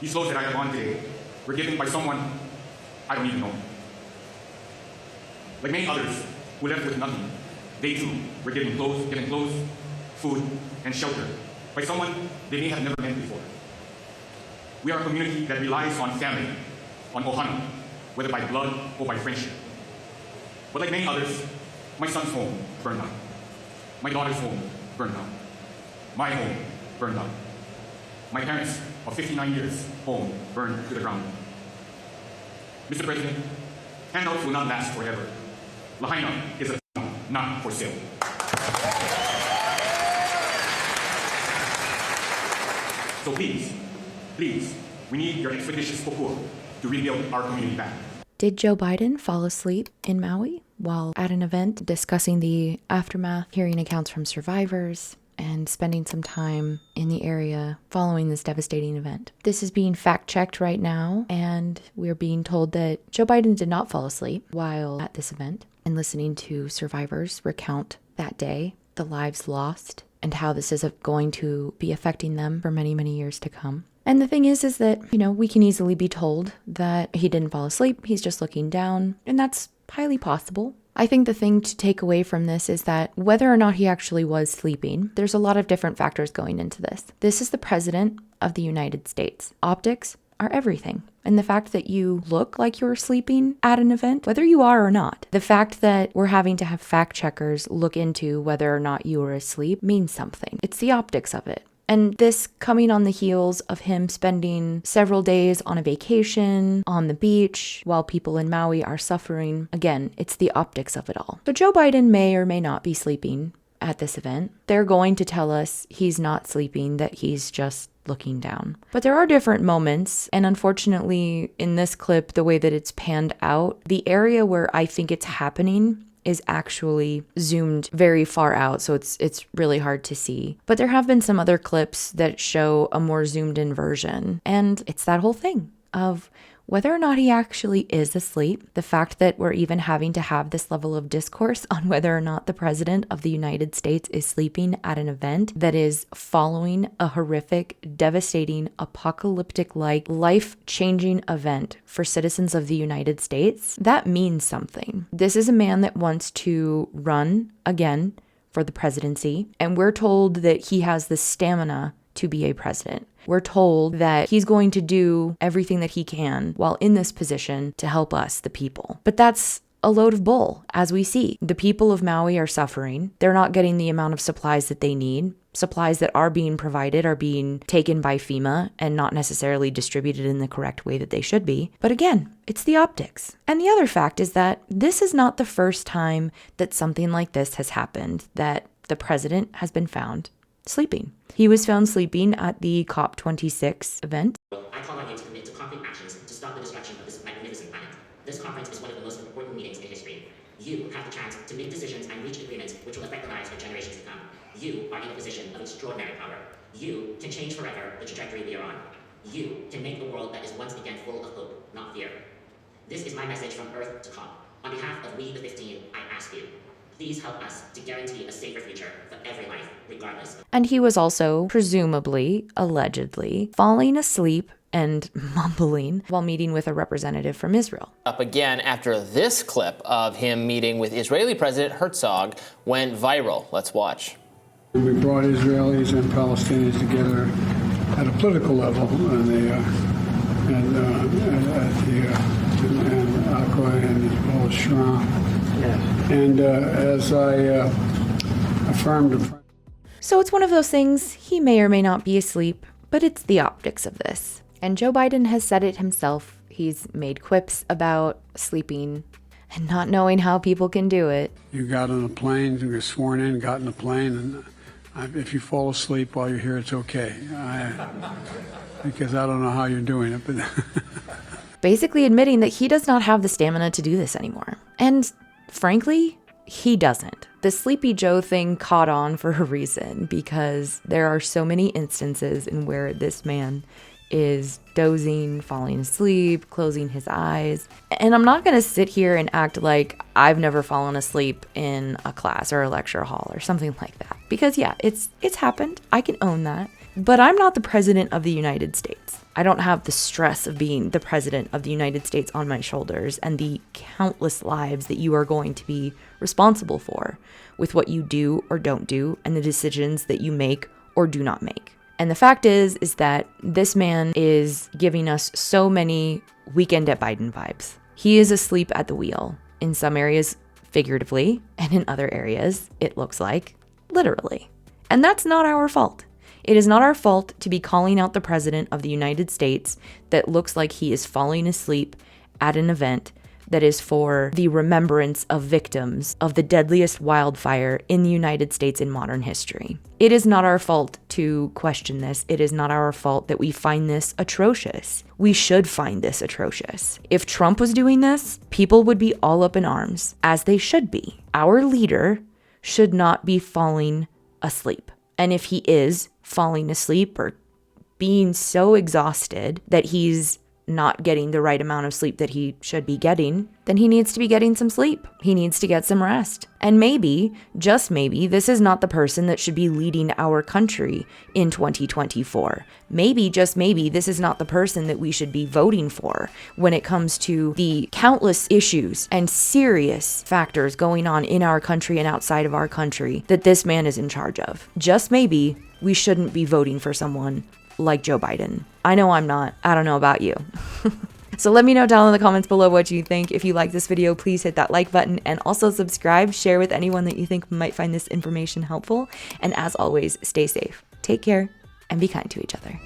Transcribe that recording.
These clothes that I have on today were given by someone I don't even know. Like many others who left with nothing, they too were given clothes, food, and shelter by someone they may have never met before. We are a community that relies on family, on ohana, whether by blood or by friendship. But like many others, my son's home burned out. My daughter's home burned out. My home burned out. My parents of 59 years home burned to the ground. Mr. President, handouts will not last forever. Lahaina is a town not for sale. So please, we need your expeditious support to rebuild our community back. Did Joe Biden fall asleep in Maui while at an event discussing the aftermath, hearing accounts from survivors, and spending some time in the area following this devastating event? This is being fact-checked right now, and we're being told that Joe Biden did not fall asleep while at this event and listening to survivors recount that day, the lives lost, and how this is going to be affecting them for many, many years to come. And the thing is that, we can easily be told that he didn't fall asleep, he's just looking down, and that's highly possible. I think the thing to take away from this is that whether or not he actually was sleeping, there's a lot of different factors going into this. This is the President of the United States. Optics are everything. And the fact that you look like you're sleeping at an event, whether you are or not, the fact that we're having to have fact checkers look into whether or not you were asleep means something. It's the optics of it. And this coming on the heels of him spending several days on a vacation on the beach while people in Maui are suffering. Again, it's the optics of it all. So Joe Biden may or may not be sleeping at this event. They're going to tell us he's not sleeping, that he's just looking down. But there are different moments, and unfortunately in this clip, the way that it's panned out, the area where I think it's happening is actually zoomed very far out, so it's really hard to see. But there have been some other clips that show a more zoomed in version, and it's that whole thing of whether or not he actually is asleep, the fact that we're even having to have this level of discourse on whether or not the President of the United States is sleeping at an event that is following a horrific, devastating, apocalyptic-like, life-changing event for citizens of the United States, that means something. This is a man that wants to run again for the presidency, and we're told that he has the stamina to be a president. We're told that he's going to do everything that he can while in this position to help us, the people. But that's a load of bull, as we see. The people of Maui are suffering. They're not getting the amount of supplies that they need. Supplies that are being provided are being taken by FEMA and not necessarily distributed in the correct way that they should be. But again, it's the optics. And the other fact is that this is not the first time that something like this has happened, that the president has been found sleeping. He was found sleeping at the COP26 event. I call on you to commit to concrete actions to stop the destruction of this magnificent planet. This conference is one of the most important meetings in history. You have the chance to make decisions and reach agreements which will affect the lives of generations to come. You are in a position of extraordinary power. You can change forever the trajectory we are on. You can make a world that is once again full of hope, not fear. This is my message from Earth to COP. On behalf of We the 15, I ask you, please help us to guarantee a safer future for every life, regardless. And he was also, presumably, allegedly, falling asleep and mumbling while meeting with a representative from Israel. Up again after this clip of him meeting with Israeli President Herzog went viral. Let's watch. We brought Israelis and Palestinians together at a political level, and Akwa and as well as Shram. And as I affirmed. So it's one of those things, he may or may not be asleep, but it's the optics of this. And Joe Biden has said it himself. He's made quips about sleeping and not knowing how people can do it. You got on a plane, you were sworn in, got in a plane, and if you fall asleep while you're here, it's okay. Because I don't know how you're doing it, but basically admitting that he does not have the stamina to do this anymore. And frankly, he doesn't. The Sleepy Joe thing caught on for a reason, because there are so many instances in where this man is dozing, falling asleep, closing his eyes. And I'm not going to sit here and act like I've never fallen asleep in a class or a lecture hall or something like that. Because yeah, it's happened. I can own that. But I'm not the president of the United States. I don't have the stress of being the president of the United States on my shoulders and the countless lives that you are going to be responsible for with what you do or don't do and the decisions that you make or do not make. And the fact is that this man is giving us so many Weekend at Biden vibes. He is asleep at the wheel, in some areas figuratively, and in other areas, it looks like, literally. And that's not our fault. It is not our fault to be calling out the president of the United States that looks like he is falling asleep at an event that is for the remembrance of victims of the deadliest wildfire in the United States in modern history. It is not our fault to question this. It is not our fault that we find this atrocious. We should find this atrocious. If Trump was doing this, people would be all up in arms, as they should be. Our leader should not be falling asleep. And if he is falling asleep or being so exhausted that he's not getting the right amount of sleep that he should be getting, then he needs to be getting some sleep. He needs to get some rest. And maybe, just maybe, this is not the person that should be leading our country in 2024. Maybe, just maybe, this is not the person that we should be voting for when it comes to the countless issues and serious factors going on in our country and outside of our country that this man is in charge of. Just maybe, we shouldn't be voting for someone like Joe Biden. I know I'm not. I don't know about you. So let me know down in the comments below what you think. If you like this video, please hit that like button and also subscribe. Share with anyone that you think might find this information helpful. And as always, stay safe, take care, and be kind to each other.